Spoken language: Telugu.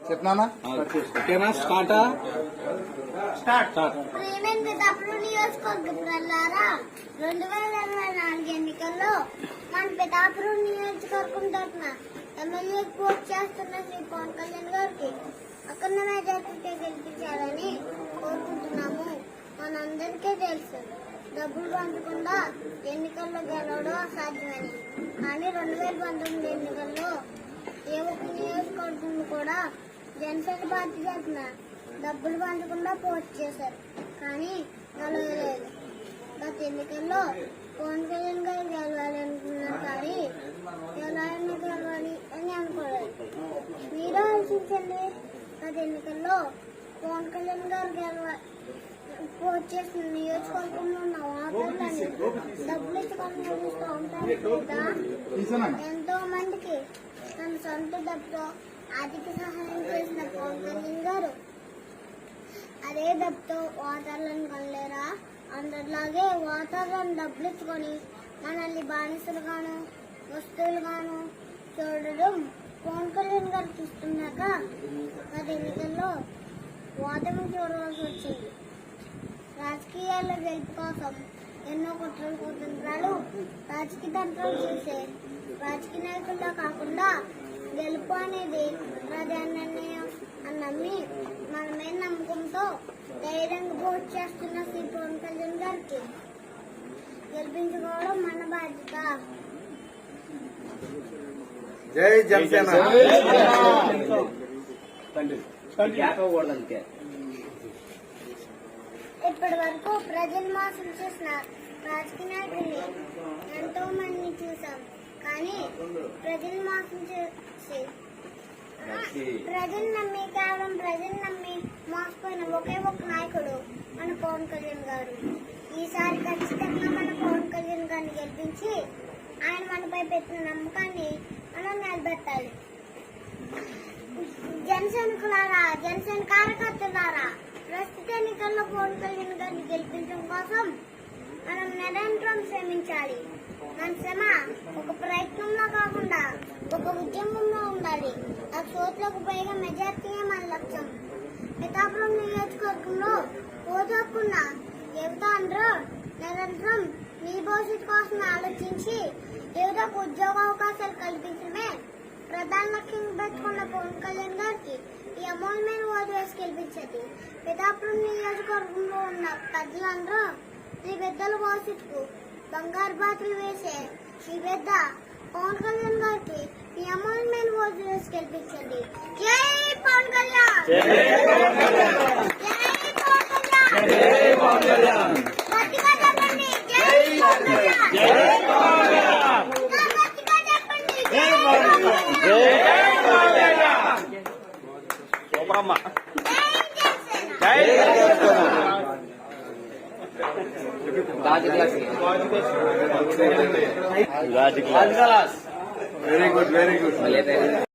చెప్పనా ఓకేనా? స్టార్ట్. ప్రేమన్ పితాపురం నియోజకవర్గ ప్రజలారా, 2024 ఎన్నికల్లో మన పితాపురం నియోజకవర్గం తరఫున ఎమ్మెల్యే పోటీ చేస్తున్న శ్రీ పవన్ కళ్యాణ్ గారికి అఖండ మెజార్టీతో గెలిపించాలని కోరుకుంటున్నాము. మనందరికీ తెలుసు, డబ్బులు పంచకుండా ఎన్నికల్లో గెలవడం అసాధ్యమని. కానీ 2019 ఎన్నికల్లో ఏ ఒక్క నియోజకవర్గంలో కూడా జనసేన పార్టీ తరఫున డబ్బులు పంచకుండా పోటీ చేశారు, కానీ గెలవలేదు. గత ఎన్నికల్లో పవన్ కళ్యాణ్ గారు గెలవాలి అనుకున్నారు, కానీ గెలవాలి అని అనుకోలేదు. మీరు ఆలోచించండి, గత ఎన్నికల్లో పవన్ కళ్యాణ్ గారు పోటీ చేసిన నియోజకవర్గంలో ఉన్న వార్తలని డబ్బులు ఇచ్చుకోవడం ఉంటారు. ఎంతో మందికి తన సొంత డబ్బుతో ఆర్థిక సహాయం చేసిన పవన్ కళ్యాణ్ గారు అదే డబ్బుతో వాతావరణం కొనలేరా? అందరిలాగే వాతావరణం డబ్బులు ఇచ్చుకొని మనల్ని బానిసలుగాను వస్తువులుగాను చూడడం పవన్ కళ్యాణ్ గారు చూస్తున్నాక గత ఎన్నికల్లో ఓటమి చూడవలసి వచ్చింది. రాజకీయాల్లో గెలుపు కోసం ఎన్నో కుట్రలు కుతంత్రాలు రాజకీయ తంత్రాలు చేసే రాజకీయ నాయకుల్లో కాకుండా గెలుపు అనేది ప్రజానిర్ణయం అని నమ్మి మనమే నమ్మకంతో ధైర్యంగా పోటీ చేస్తున్న శ్రీ పవన్ కళ్యాణ్ గారికి గెలిపించుకోవడం మన బాధ్యత. జై జనసేన. ఇప్పటి వరకు ప్రజలు మోసం చేసిన రాజకీయ నాయకుల్ని ఎంతో మందిని చూసాం, కానీ ప్రజలు మోసం చేసి కేవలం ప్రజలు నమ్మి మోసపోయిన ఒకే ఒక నాయకుడు మన పవన్ కళ్యాణ్ గారు. ఈసారి ఖచ్చితంగా మన పవన్ కళ్యాణ్ గారిని గెలిపించి ఆయన మనపై పెట్టిన నమ్మకాన్ని మనం నిలబెట్టాలి. జనసైనికులారా, జనసేన కార్యకర్తలారా, ప్రస్తుత ఎన్నికల్లో పవన్ కళ్యాణ్ గారిని గెలిపించడం కోసం మనం నిరంతరం శ్రమించాలి. మన శ్రమ ఒక ప్రయత్నంలో కాకుండా ఒక ఉద్యమంలో ఉండాలి. 1,00,000 ఓట్లకు పైగా మెజార్టీయే మన లక్ష్యం. పితాపురం నియోజకవర్గంలో ఓటుకున్న యువత అందరూ నిరంతరం నీ భవిష్యత్తు కోసం ఆలోచించి యువతకు ఉద్యోగ అవకాశాలు కల్పించడమే ప్రధాన లక్ష్యంగా పెట్టుకున్న పవన్ కళ్యాణ్ గారికి ఈ అమూల్యమైన ఓటు వేసి గెలిపించేది. పితాపురం నియోజకవర్గంలో ఉన్న ప్రజలందరూ ఈ బిడ్డల భవిష్యత్తుకు బంగారు బాతులు వేసే ఈ బిడ్డ పవన్ కళ్యాణ్ గారికి ఈ అమూల్యమైన ఓటు వేసి గెలిపించండి. జై పవన్ కళ్యాణ్, జై పవన్ కళ్యాణ్, గట్టిగా చెప్పండి జై పవన్ కళ్యాణ్, గట్టిగా చెప్పండి జై పవన్ కళ్యాణ్. సూపరమ్మ. జై Janasena. Very good, very good.